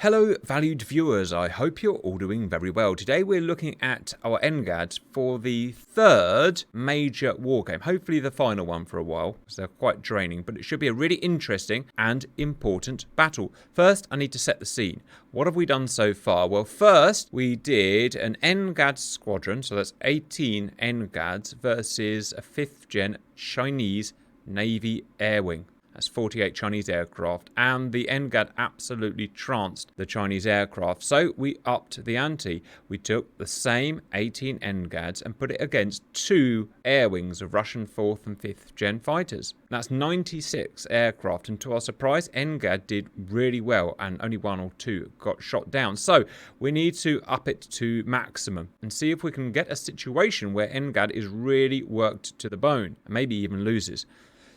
Hello valued viewers, I hope you're all doing very well. Today we're looking at our NGADs for the third major war game, hopefully the final one for a while, because they're quite draining, but it should be a really interesting and important battle. First, I need to set the scene. What have we done so far? Well, first we did an NGAD squadron, so that's 18 NGADs versus a 5th gen Chinese Navy air wing. That's 48 Chinese aircraft, and the NGAD absolutely trounced the Chinese aircraft. So we upped the ante. We took the same 18 NGADs and put it against 2 air wings of Russian 4th and 5th gen fighters. That's 96 aircraft, and to our surprise, NGAD did really well, and only 1 or 2 got shot down. So we need to up it to maximum and see if we can get a situation where NGAD is really worked to the bone, and maybe even loses.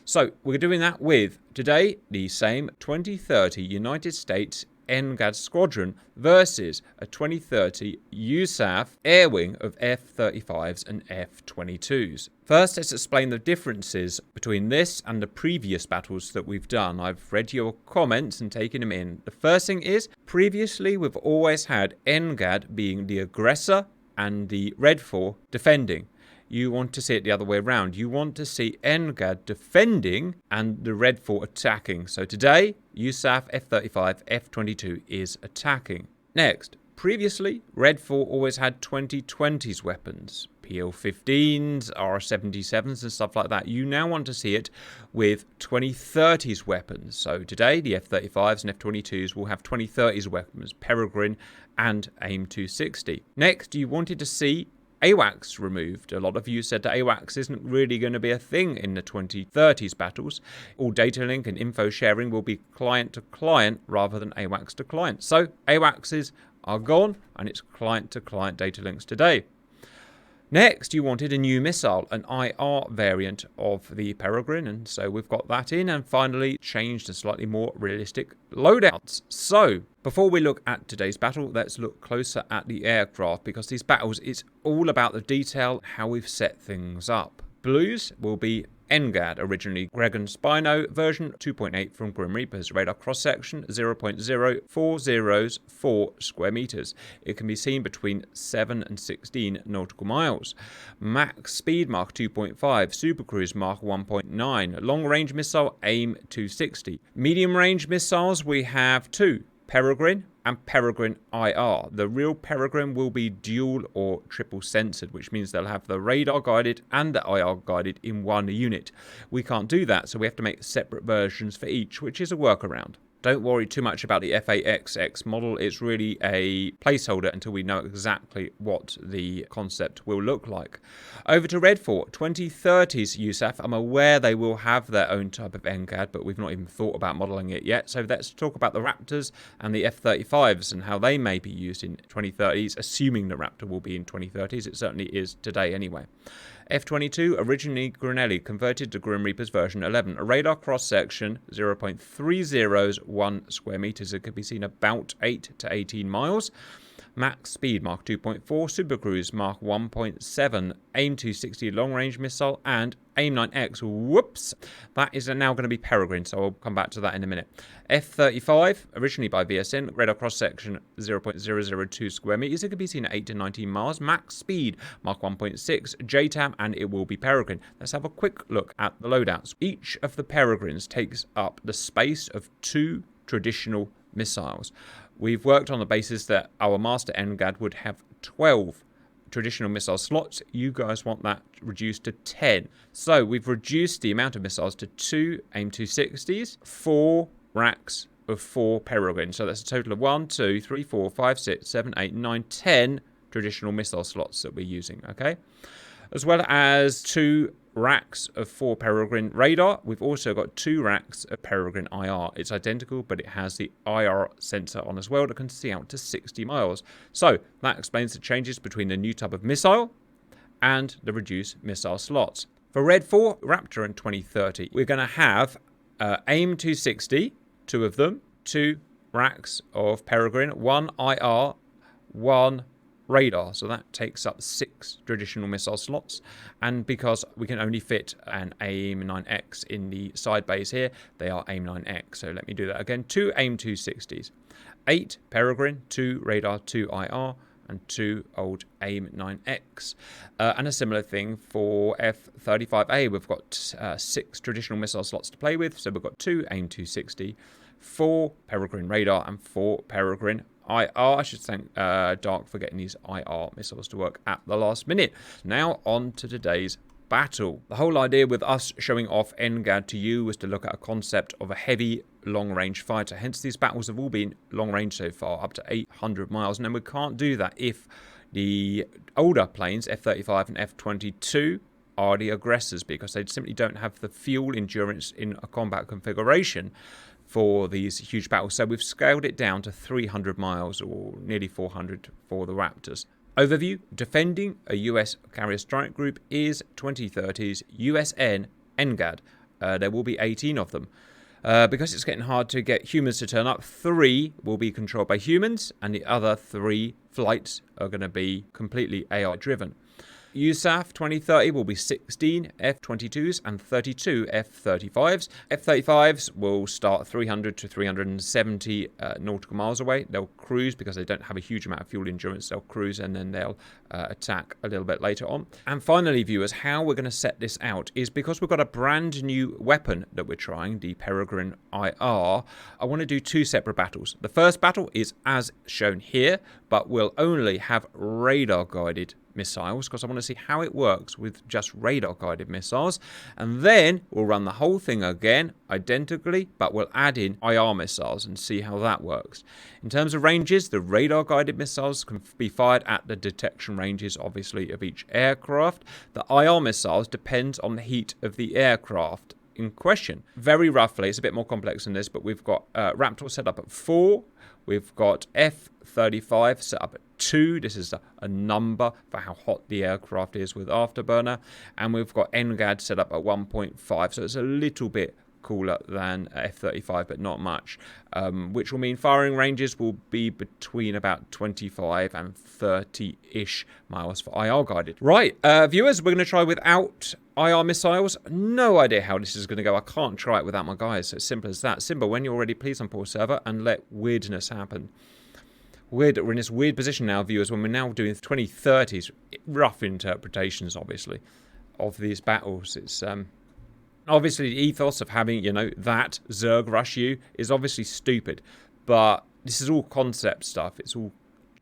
So we're doing that with, today, the same 2030 United States NGAD squadron versus a 2030 USAF air wing of F-35s and F-22s. First, let's explain the differences between this and the previous battles that we've done. I've read your comments and taken them in. The first thing is, previously we've always had NGAD being the aggressor and the Red 4 defending. You want to see it the other way around. You want to see NGAD defending and the Red 4 attacking. So today, USAF F-35 F-22 is attacking. Next, previously, Red 4 always had 2020s weapons. PL-15s, R-77s and stuff like that. You now want to see it with 2030s weapons. So today, the F-35s and F-22s will have 2030s weapons, Peregrine and AIM-260. Next, you wanted to see AWACS removed. A lot of you said that AWACS isn't really going to be a thing in the 2030s battles. All data link and info sharing will be client to client rather than AWACS to client. So AWACSs are gone and it's client to client data links today. Next, you wanted a new missile, an IR variant of the Peregrine, and so we've got that in, and finally changed to slightly more realistic loadouts. So, before we look at today's battle, let's look closer at the aircraft, because these battles, it's all about the detail, how we've set things up. Blues will be NGAD, originally Gregan Spino, version 2.8 from Grim Reapers. Radar cross-section 0.0404 square meters. It can be seen between 7 and 16 nautical miles. Max speed Mach 2.5, Super Cruise Mach 1.9, long-range missile AIM-260. Medium-range missiles we have 2. Peregrine and Peregrine IR. The real Peregrine will be dual or triple censored, which means they'll have the radar guided and the IR guided in one unit. We can't do that, so we have to make separate versions for each, which is a workaround. Don't worry too much about the FAXX model. It's really a placeholder until we know exactly what the concept will look like. Over to Red 4, 2030s USAF. I'm aware they will have their own type of NGAD, but we've not even thought about modelling it yet. So let's talk about the Raptors and the F-35s and how they may be used in 2030s, assuming the Raptor will be in 2030s. It certainly is today anyway. F-22, originally Granelli, converted to Grim Reapers version 11. A radar cross-section, 0.301 square meters. It can be seen about 8 to 18 miles. Max speed Mach 2.4, Super Cruise Mach 1.7, AIM-260 long-range missile, and AIM-9X. Whoops! That is now going to be Peregrine, so I'll come back to that in a minute. F-35, originally by VSN, radar cross-section 0.002 square meters. It can be seen at 8 to 19 miles. Max speed Mach 1.6, JTAM, and it will be Peregrine. Let's have a quick look at the loadouts. Each of the Peregrines takes up the space of 2 traditional missiles. We've worked on the basis that our master NGAD would have 12 traditional missile slots. You guys want that reduced to 10. So we've reduced the amount of missiles to 2 AIM-260s, 4 racks of 4 Peregrine. So that's a total of 1, 2, 3, 4, 5, 6, 7, 8, 9, 10 traditional missile slots that we're using, okay? As well as 2 racks of 4 Peregrine radar. We've also got 2 racks of Peregrine IR. It's identical, but it has the IR sensor on as well that can see out to 60 miles. So that explains the changes between the new type of missile and the reduced missile slots. For Red 4, Raptor in 2030, we're going to have AIM-260, 2 of them, 2 racks of Peregrine, 1 IR, 1 radar. So that takes up 6 traditional missile slots. And because we can only fit an AIM-9X in the side bays here, they are AIM-9X. So let me do that again. 2 AIM-260s. 8 Peregrine, 2 radar, 2 IR, and 2 old AIM-9X. And a similar thing for F-35A. We've got 6 traditional missile slots to play with. So we've got 2 AIM-260, 4 Peregrine radar, and 4 Peregrine IR. I should thank Dark for getting these IR missiles to work at the last minute. Now on to today's battle. The whole idea with us showing off NGAD to you was to look at a concept of a heavy long-range fighter. Hence, these battles have all been long-range so far, up to 800 miles. And then we can't do that if the older planes, F-35 and F-22, are the aggressors, because they simply don't have the fuel endurance in a combat configuration for these huge battles. So we've scaled it down to 300 miles, or nearly 400 for the Raptors. Overview: defending a US carrier strike group is 2030's USN NGAD. There will be 18 of them. Because it's getting hard to get humans to turn up, 3 will be controlled by humans, and the other 3 flights are going to be completely AI driven. USAF 2030 will be 16 F-22s and 32 F-35s. F-35s will start 300 to 370 nautical miles away. They'll cruise because they don't have a huge amount of fuel endurance. They'll cruise and then they'll attack a little bit later on. And finally, viewers, how we're going to set this out is because we've got a brand new weapon that we're trying, the Peregrine IR. I want to do 2 separate battles. The first battle is as shown here, but we'll only have radar-guided missiles, because I want to see how it works with just radar-guided missiles. And then we'll run the whole thing again, identically, but we'll add in IR missiles and see how that works. In terms of ranges, the radar-guided missiles can be fired at the detection ranges, obviously, of each aircraft. The IR missiles depend on the heat of the aircraft in question. Very roughly, it's a bit more complex than this, but we've got Raptor set up at 4. We've got F-35 set up at 2. This is a number for how hot the aircraft is with afterburner. And we've got NGAD set up at 1.5. So it's a little bit cooler than F-35, but not much. Which will mean firing ranges will be between about 25 and 30-ish miles for IR guided. Right, viewers, we're going to try without IR missiles. No idea how this is going to go. I can't try it without my guys. So it's simple as that. Simba, when you're ready, please unpause server and let weirdness happen. We're in this weird position now, viewers, when we're now doing 2030s, rough interpretations, obviously, of these battles. It's obviously the ethos of having, you know, that Zerg rush you is obviously stupid, but this is all concept stuff. It's all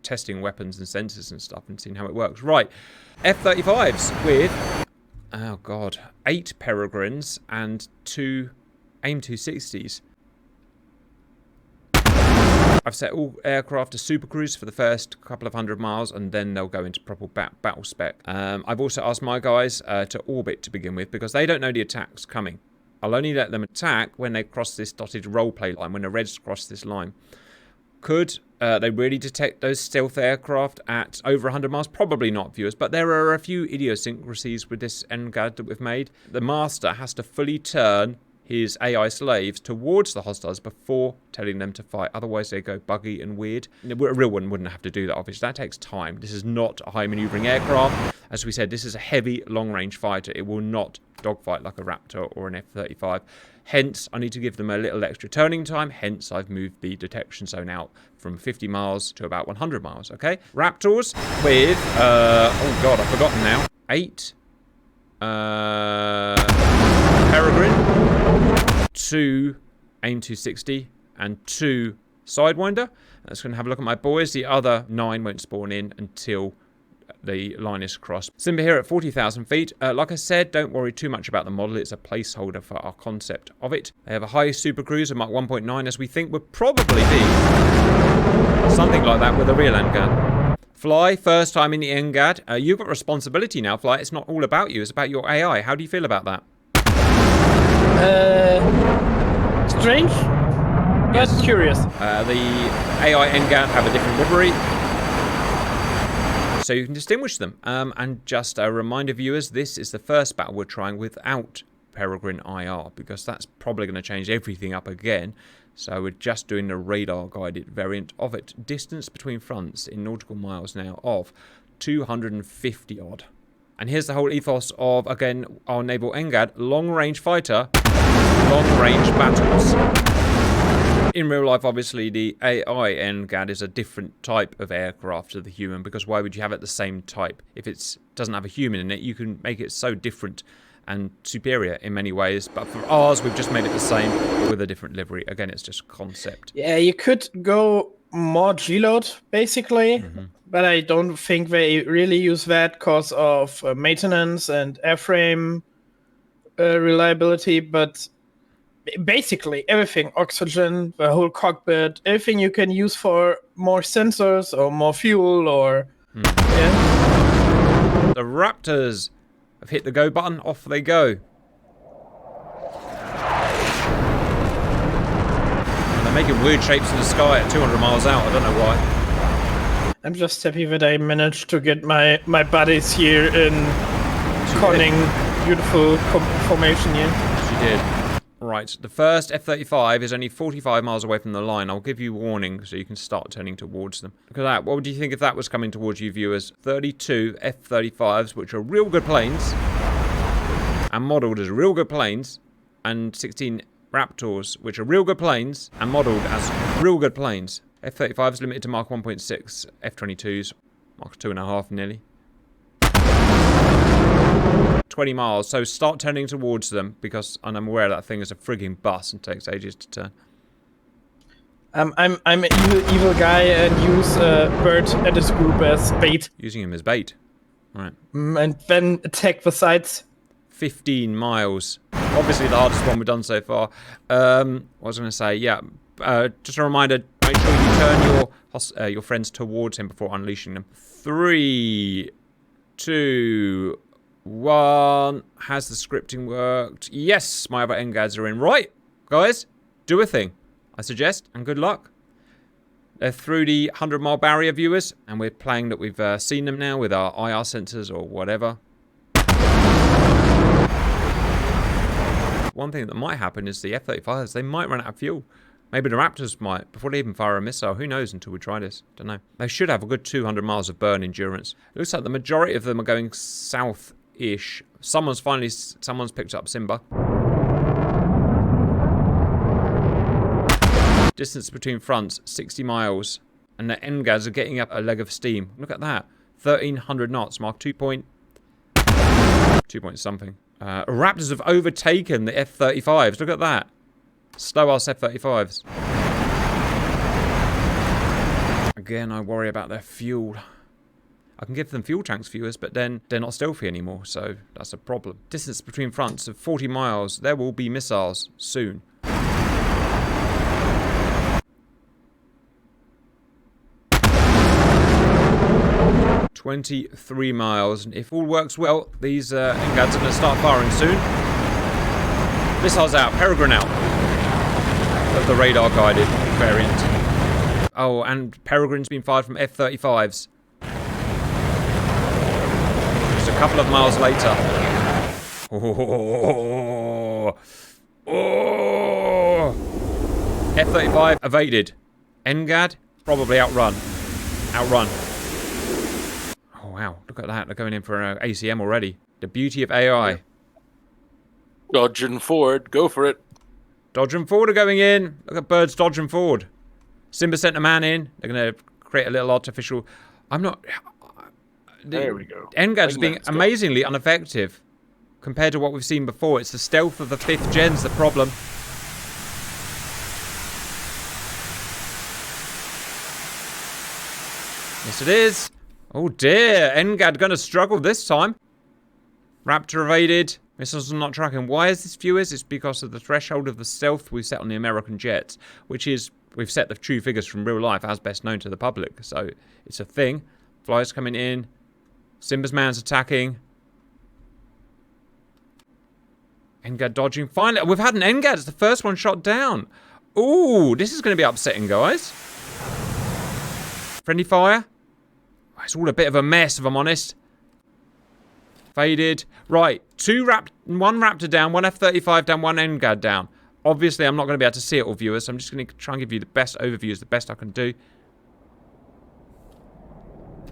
testing weapons and sensors and stuff and seeing how it works. Right, F-35s with, oh god, 8 Peregrines and 2 AIM-260s. I've set all aircraft to super cruise for the first couple of 100 miles, and then they'll go into proper battle spec. I've also asked my guys to orbit to begin with, because they don't know the attack's coming. I'll only let them attack when they cross this dotted roleplay line, when the Reds cross this line. Could they really detect those stealth aircraft at over 100 miles? Probably not, viewers, but there are a few idiosyncrasies with this NGAD that we've made. The master has to fully turn his AI slaves towards the hostiles before telling them to fight. Otherwise, they go buggy and weird. A real one wouldn't have to do that, obviously. That takes time. This is not a high maneuvering aircraft. As we said, this is a heavy, long-range fighter. It will not dogfight like a Raptor or an F-35. Hence, I need to give them a little extra turning time. Hence, I've moved the detection zone out from 50 miles to about 100 miles, okay? Raptors with, oh god, I've forgotten now. 8 Peregrine, 2 AIM-260, and 2 Sidewinder. Let's go and have a look at my boys. The other 9 won't spawn in until the line is crossed. Simba here at 40,000 feet. Like I said, don't worry too much about the model. It's a placeholder for our concept of it. They have a high super cruise of Mach 1.9, as we think would probably be something like that with a real NGAD. Fly, first time in the NGAD. You've got responsibility now, Fly. It's not all about you. It's about your AI. How do you feel about that? Strange? Yes. But curious. The AI NGAD have a different livery, so you can distinguish them. And just a reminder, viewers, this is the first battle we're trying without Peregrine IR, because that's probably going to change everything up again. So we're just doing the radar-guided variant of it. Distance between fronts in nautical miles now of 250 odd. And here's the whole ethos of, again, our naval NGAD, long-range fighter, long-range battles. In real life, obviously, the AI NGAD is a different type of aircraft to the human, because why would you have it the same type? If it doesn't have a human in it, you can make it so different and superior in many ways. But for ours, we've just made it the same, but with a different livery. Again, it's just concept. Yeah, you could go more G-load, basically, but I don't think they really use that because of maintenance and airframe reliability, but basically everything, oxygen, the whole cockpit, everything you can use for more sensors or more fuel or... Yeah. The Raptors have hit the go button, off they go. And they're making weird shapes in the sky at 200 miles out, I don't know why. I'm just happy that I managed to get my buddies here in conning beautiful formation here. She did. Right, the first F-35 is only 45 miles away from the line. I'll give you warning so you can start turning towards them. Look at that. What would you think if that was coming towards you, viewers? 32 F-35s, which are real good planes, and modelled as real good planes, and 16 Raptors, which are real good planes, and modelled as real good planes. F-35s limited to Mark 1.6, F-22s, Mark 2.5 nearly. 20 miles, so start turning towards them, because I'm aware that thing is a frigging bus and takes ages to turn. I'm an evil guy and use Bert and his group as bait. Using him as bait. Right. And then attack the sides. 15 miles. Obviously the hardest one we've done so far. What was I going to say? Yeah, just a reminder, make sure you turn your friends towards him before unleashing them. 3, 2, 1. Has the scripting worked? Yes, my other NGADs are in. Right, guys, do a thing, I suggest, and good luck. They're through the 100-mile barrier, viewers, and we're playing that we've seen them now with our IR sensors or whatever. One thing that might happen is the F-35s, they might run out of fuel. Maybe the Raptors might, before they even fire a missile. Who knows until we try this? Don't know. They should have a good 200 miles of burn endurance. It looks like the majority of them are going south-ish. Someone's picked up Simba. Distance between fronts, 60 miles. And the NGADs are getting up a leg of steam. Look at that. 1,300 knots, Mark 2 point something. Raptors have overtaken the F-35s. Look at that. Stow-ass F-35s. Again, I worry about their fuel. I can give them fuel tanks, viewers, but then they're not stealthy anymore, so that's a problem. Distance between fronts of 40 miles. There will be missiles soon. "23 miles, and if all works well, these NGADs are going to start firing soon. Missiles out, Peregrine out. Of the radar-guided variant. Oh, and Peregrine's been fired from F-35s. Just a couple of miles later. Oh. F-35 evaded. NGAD probably outrun. Oh wow, look at that. They're going in for an ACM already. The beauty of AI. Dodging forward, go for it. Dodging forward are going in. Look at birds dodging forward. Simba sent a man in. They're going to create a little artificial... I'm not... There we go. NGAD's being amazingly ineffective compared to what we've seen before. It's the stealth of the 5th gen's the problem. Yes, it is. Oh dear. NGAD going to struggle this time. Raptor evaded. Missiles are not tracking. Why is this, viewers? It's because of the threshold of the stealth we've set on the American jets, which is, we've set the true figures from real life as best known to the public. So it's a thing. Flyers coming in. Simba's man's attacking. NGAD dodging. Finally, we've had an NGAD. It's the first one shot down. Ooh, this is going to be upsetting, guys. Friendly fire. It's all a bit of a mess, if I'm honest. Faded. Right, one Raptor down, one F-35 down, one NGAD down. Obviously, I'm not going to be able to see it all, viewers. So I'm just going to try and give you the best overviews, the best I can do.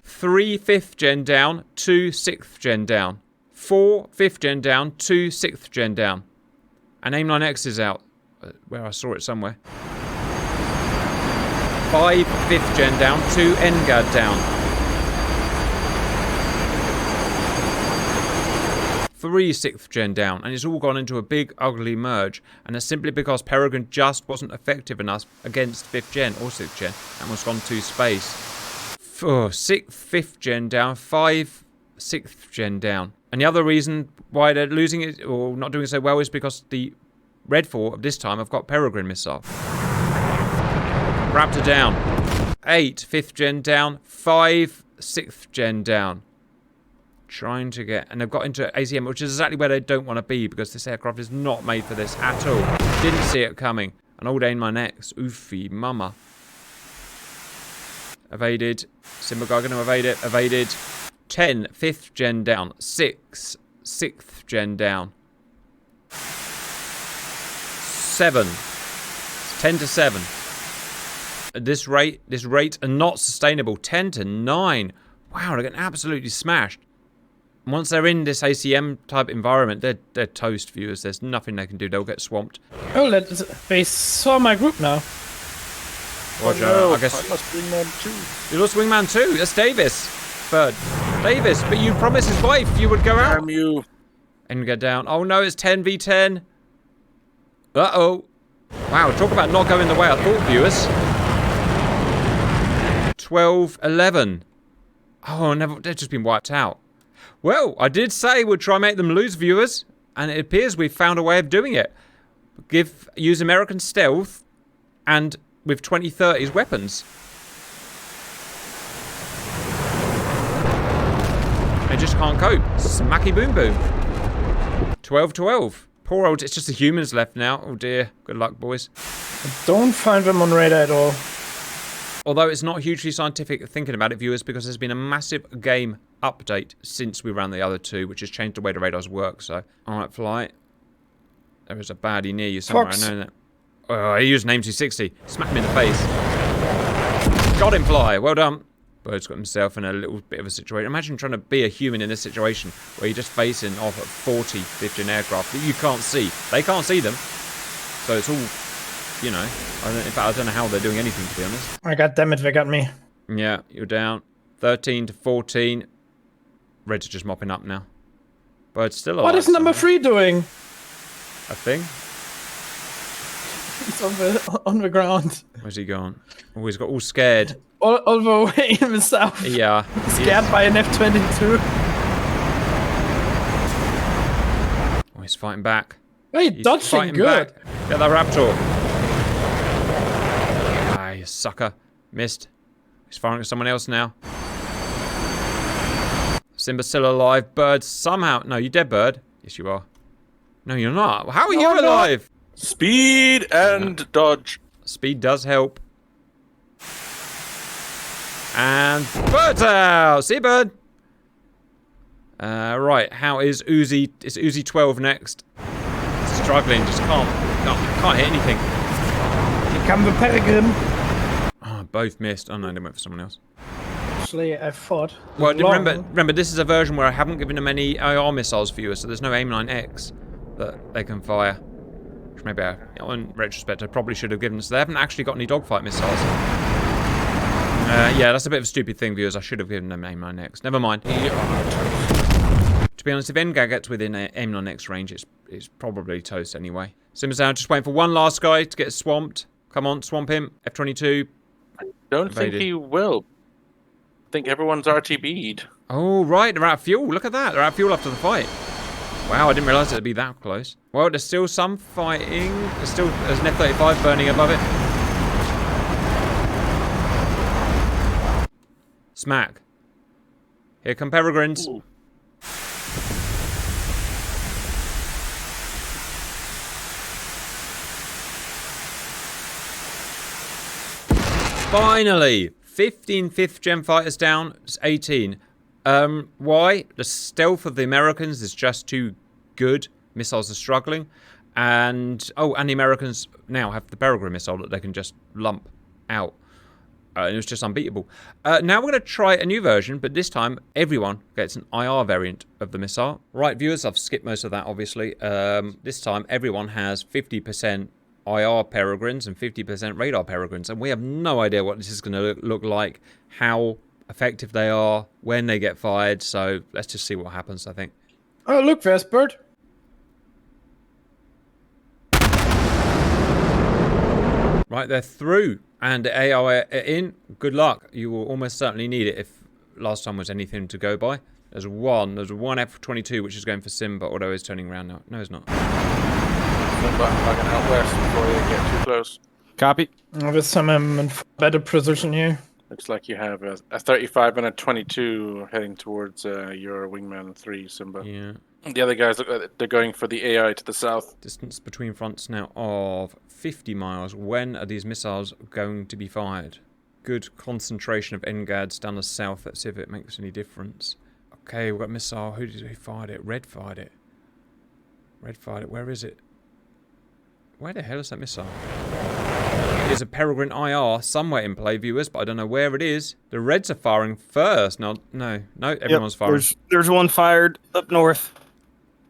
3 5th gen down, 2 6th gen down. 4 5th gen down, 2 6th gen down. And AIM-9X is out, where I saw it somewhere. 5 5th gen down, 2 NGAD down. 3 6th gen down, and it's all gone into a big ugly merge, and it's simply because Peregrine just wasn't effective enough against 5th gen or 6th gen and was gone to space. 6th 5th gen down, 5 6th gen down. And the other reason why they're losing it or not doing so well is because the Red 4 of this time have got Peregrine missile. Raptor down. 8 5th gen down, 5 6th gen down. Trying to get, and they've got into ACM, which is exactly where they don't want to be because this aircraft is not made for this at all. Didn't see it coming. An old aim my necks. Oofy mama. Evaded. Simba guy gonna evade it. Evaded. 10 5th gen down. 6 6th gen down. 7. It's 10 to 7. At this rate are not sustainable. 10 to 9. Wow, they're getting absolutely smashed. Once they're in this ACM type environment, they're toast, viewers. There's nothing they can do. They'll get swamped. Oh, they saw my group now. Roger. Oh, no, I guess I lost Wingman 2. you lost Wingman 2. That's Davis. Bird. Davis, but you promised his wife you would go out. Damn you. And get down. Oh no, it's 10 v 10. Uh-oh. Wow, talk about not going the way I thought, viewers. 12 11. Oh, they've just been wiped out. Well, I did say we'd try and make them lose, viewers, and it appears we've found a way of doing it. Use American stealth and with 2030s weapons. They just can't cope. Smacky boom boom. 12-12. Poor old, it's just the humans left now. Oh dear. Good luck, boys. I don't find them on radar at all. Although it's not hugely scientific thinking about it, viewers, because there's been a massive game update since we ran the other two, which has changed the way the radars work, so. Alright, flight. There is a baddie near you somewhere, Fox. I know that. Oh, he used an AIM-260. Smack him in the face. Got him, fly. Well done. Bird's got himself in a little bit of a situation. Imagine trying to be a human in this situation where you're just facing off at 40 5th-gen aircraft that you can't see. They can't see them. So it's all, you know, in fact, I don't know how they're doing anything, to be honest. Oh, God damn it, they got me. Yeah, you're down. 13 to 14. Reds are just mopping up now. Bird's still alive. What is number 3 doing? A thing? He's on the ground. Where's he gone? Oh, he's got all scared. All the way in the south. Yeah. Scared by an F-22. Oh, he's fighting back. Hey, He's dodging fighting good. back. Get that Raptor. Ah, you sucker. Missed. He's firing at someone else now. Simba's still alive. Bird somehow... No, you dead, Bird. Yes, you are. No, you're not. How are you I'm not. alive? Speed and dodge. Speed does help. And Bird's out. See you, Bird. Right, how is Uzi? Is Uzi 12 next? Struggling, just can't hit anything. Here come the Peregrine. Oh, both missed. Oh no, they went for someone else. Actually, I thought. Well, remember, this is a version where I haven't given them any IR missiles for you, so there's no AIM-9X that they can fire. Which maybe, in retrospect, I probably should have given them. So they haven't actually got any dogfight missiles. Yeah, that's a bit of a stupid thing, viewers. I should have given them AIM-9X. Never mind. To be honest, if NGAD gets within AIM-9X range, it's probably toast anyway. Simba's down, just waiting for one last guy to get swamped. Come on, swamp him. F-22. Don't Evaded. think he will. I think everyone's RTB'd. Oh, right, they're out of fuel. Look at that. They're out of fuel after the fight. Wow, I didn't realise it'd be that close. Well, there's still some fighting. There's an F-35 burning above it. Smack. Here come Peregrines. Ooh. Finally! 15 5th gen fighters down. It's 18. Why? The stealth of the Americans is just too good. Missiles are struggling. And the Americans now have the Peregrine missile that they can just lump out. It was just unbeatable. Now we're going to try a new version, but this time everyone gets an IR variant of the missile. Right, viewers, I've skipped most of that, obviously. This time everyone has 50% IR Peregrines and 50% radar Peregrines. And we have no idea what this is going to look like, how effective they are, when they get fired. So let's just see what happens, I think. Oh, look, there's Bird. Right, they're through. And the AI are in. Good luck. You will almost certainly need it if last time was anything to go by. There's one F-22 which is going for Simba, although he's turning around now. No, he's not. Simba fucking out west before they get too close. Copy. This time I'm in better position here. Looks like you have a 35 and a 22 heading towards your wingman 3, Simba. Yeah. The other guys, they're going for the AI to the south. Distance between fronts now of 50 miles. When are these missiles going to be fired? Good concentration of NGADs down the south. Let's see if it makes any difference. Okay, we've got a missile. Who fired it? Red fired it. Red fired it. Where is it? Where the hell is that missile? There's a Peregrine IR somewhere in play, viewers, but I don't know where it is. The Reds are firing first. No, everyone's firing. There's one fired up north.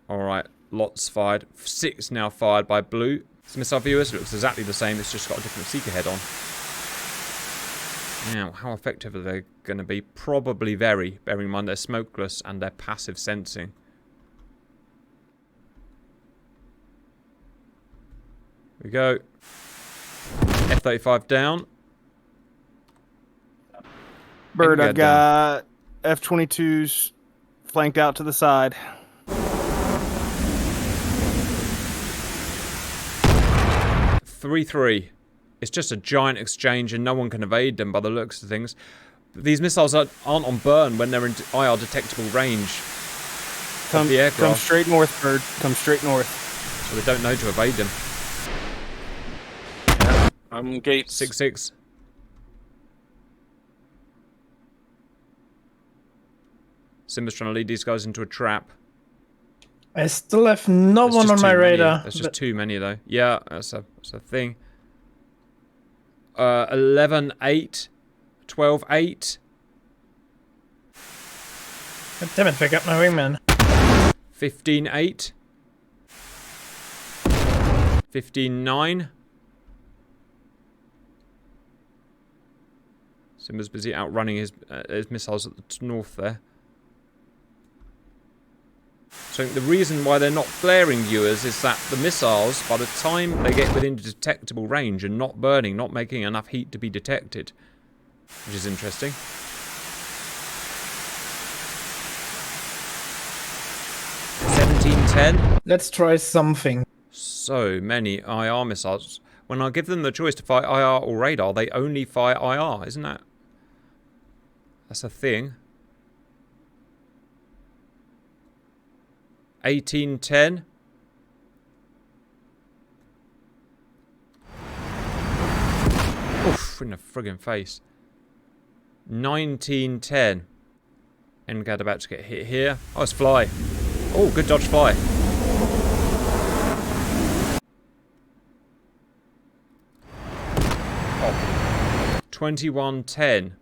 Alright, lots fired. 6 now fired by blue. This missile, viewers, looks exactly the same. It's just got a different seeker head on. Now, how effective are they going to be? Probably very, bearing in mind they're smokeless and they're passive sensing. Here we go. F-35 down. Bird, NGAD I've got F-22s flanked out to the side. 3-3. It's just a giant exchange and no one can evade them by the looks of things. These missiles aren't on burn when they're in IR detectable range of the aircraft. Come straight north, Bird. Come straight north. So they don't know to evade them. I'm Gates. 6-6. Simba's trying to lead these guys into a trap. I still have no There's one just on my too many. radar. There's just too many though. Yeah, that's a thing. 11-8. 12-8. God damn it, pick up my wingman. 15-8. 15-9. Simba's busy outrunning his missiles at the north there. So the reason why they're not flaring, viewers, is that the missiles, by the time they get within detectable range, are not burning, not making enough heat to be detected. Which is interesting. $17-10. Let's try something. So many IR missiles. When I give them the choice to fire IR or radar, they only fire IR, isn't that? That's a thing. 18-10. Oof, in the friggin' face. 19-10. NGAD about to get hit here. Oh, it's fly. Oh, good dodge fly. Oh. 21-10.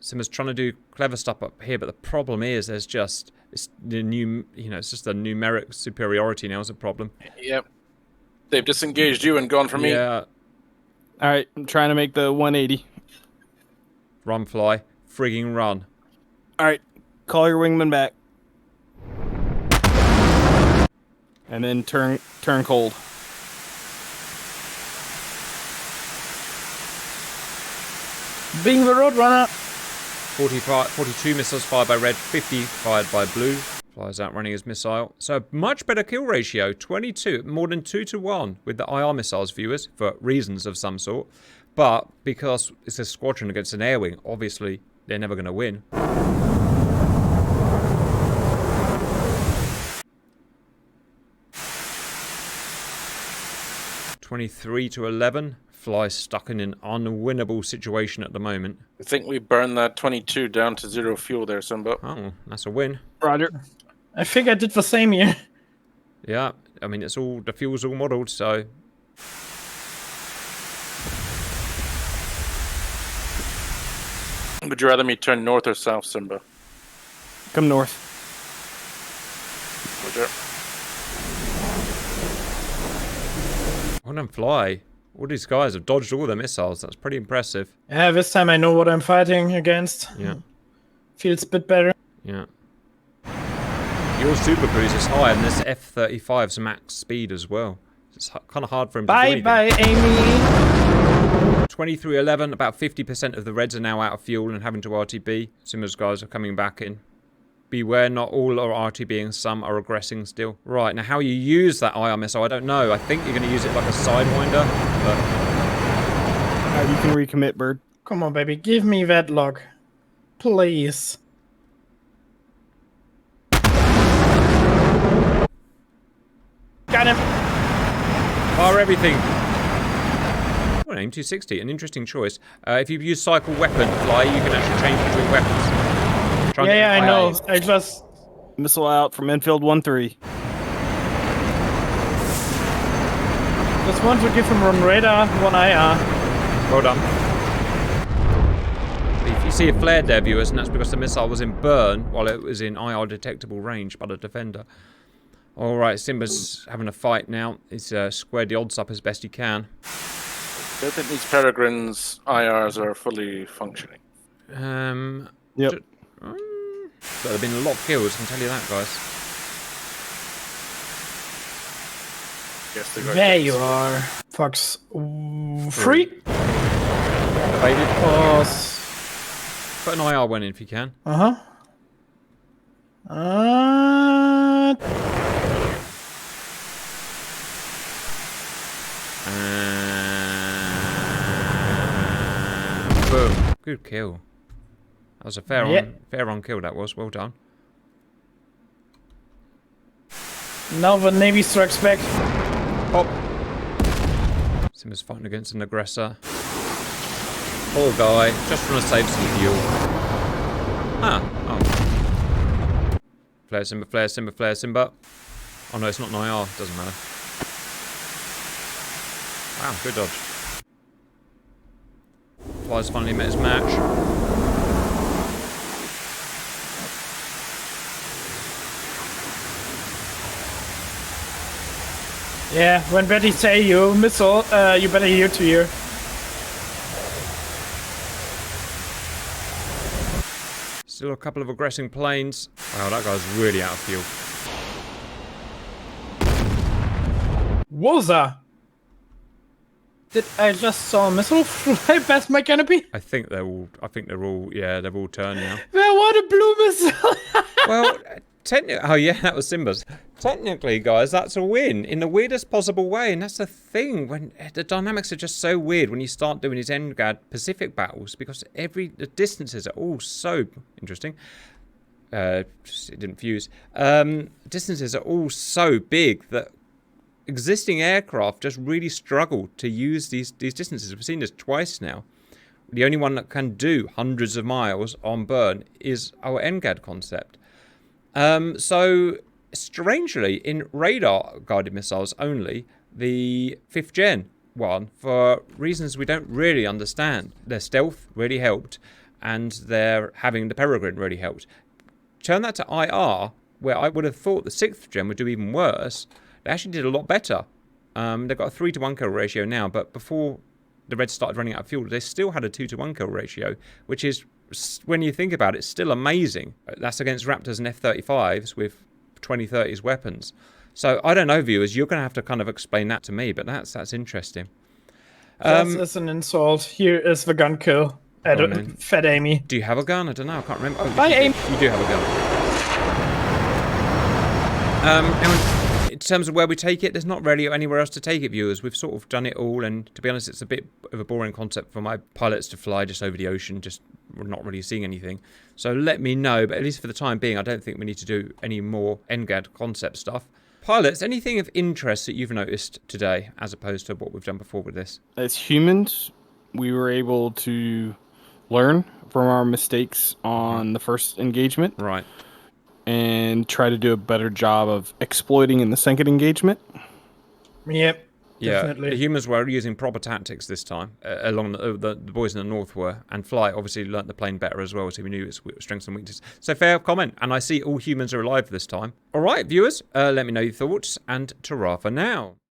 Simba's trying to do clever stuff up here, but the problem is there's just it's the new, it's just the numeric superiority now is a problem. Yep. They've disengaged you and gone for me. Yeah. All right, I'm trying to make the 180. Run, fly, frigging run. All right, call your wingman back, and then turn cold. Being the Roadrunner. 42 missiles fired by red, 50 fired by blue. Flies out running his missile. So much better kill ratio, 22, more than 2-to-1 with the IR missiles, viewers, for reasons of some sort. But because it's a squadron against an air wing, obviously they're never going to win. $23-11. Fly stuck in an unwinnable situation at the moment. I think we burned that 22 down to 0 fuel there, Simba. Oh, that's a win. Roger. I think I did the same here. Yeah, I mean, it's all, the fuel's all modelled, so... Would you rather me turn north or south, Simba? Come north. Roger. Well done, Fly. All these guys have dodged all their missiles. That's pretty impressive. Yeah, this time I know what I'm fighting against. Yeah. Feels a bit better. Yeah. Your super cruise is high, and this F-35's max speed as well. It's kind of hard for him to do anything. Bye, Amy. 2311, about 50% of the Reds are now out of fuel and having to RTB. Simmer's guys are coming back in. Beware, not all are RTBing, some are regressing still. Right, now how you use that IR missile, I don't know. I think you're going to use it like a Sidewinder, but... You can recommit, Bird. Come on, baby. Give me that log. Please. Got him. Fire everything. Well, aim 260, an interesting choice. If you use cycle weapon fly, you can actually change between weapons. Yeah, I know. I just... Missile out from infield 1-3. Just want to give him one radar, one IR. Well done. If you see a flare there, viewers, and that's because the missile was in burn while it was in IR detectable range by the defender. Alright, Simba's having a fight now. He's squared the odds up as best he can. I don't think these Peregrines IRs are fully functioning. Yep. But there have been a lot of kills, I can tell you that, guys. Yes, they got There hits. you are. FAXX 3. Evaded. Pause. Put an IR one in if you can. Uh-huh. Boom. Good kill. That was a fair Yeah. on kill, that was. Well done. Now the Navy strikes back. Pop. Simba's fighting against an aggressor. Poor guy. Just trying to save some fuel. Ah. Oh. Flare Simba, flare Simba, flare Simba. Oh no, it's not an IR. Doesn't matter. Wow, good dodge. Fly's finally met his match. Yeah, when Betty say you missile, you better hear to hear. Still a couple of aggressing planes. Wow, that guy's really out of fuel. Woza! Did I just saw a missile fly past my canopy? I think they're all yeah, they've all turned now. Where what a blue missile! Well, technically, oh yeah, that was Simba's. Technically, guys, that's a win in the weirdest possible way, and that's the thing when the dynamics are just so weird when you start doing these NGAD Pacific battles because the distances are all so interesting. It didn't fuse. Distances are all so big that existing aircraft just really struggle to use these distances. We've seen this twice now. The only one that can do hundreds of miles on burn is our NGAD concept. So, strangely, in radar-guided missiles only, the 5th gen one, for reasons we don't really understand, their stealth really helped, and their having the Peregrine really helped. Turn that to IR, where I would have thought the 6th gen would do even worse. They actually did a lot better. They've got a 3-to-1 kill ratio now, but before the Reds started running out of fuel, they still had a 2-to-1 kill ratio, which is, when you think about it, still amazing. That's against Raptors and F-35s with 2030s weapons. So, I don't know, viewers, you're going to have to kind of explain that to me, but that's interesting. That's an insult. Here is the gun kill. Fat Amy. Do you have a gun? I don't know, I can't remember. Oh, Bye, Amy. You do have a gun. And in terms of where we take it, there's not really anywhere else to take it, viewers. We've sort of done it all, and to be honest, it's a bit of a boring concept for my pilots to fly just over the ocean, just not really seeing anything. So let me know, but at least for the time being, I don't think we need to do any more NGAD concept stuff. Pilots, anything of interest that you've noticed today, as opposed to what we've done before with this? As humans, we were able to learn from our mistakes on the first engagement. Right. And try to do a better job of exploiting in the second engagement. Yep. Yeah, Definitely. the humans were using proper tactics this time, along the boys in the north were, and Fly obviously learnt the plane better as well, so we knew its strengths and weaknesses. So fair comment, and I see all humans are alive this time. Alright, viewers, let me know your thoughts, and ta-ra for now.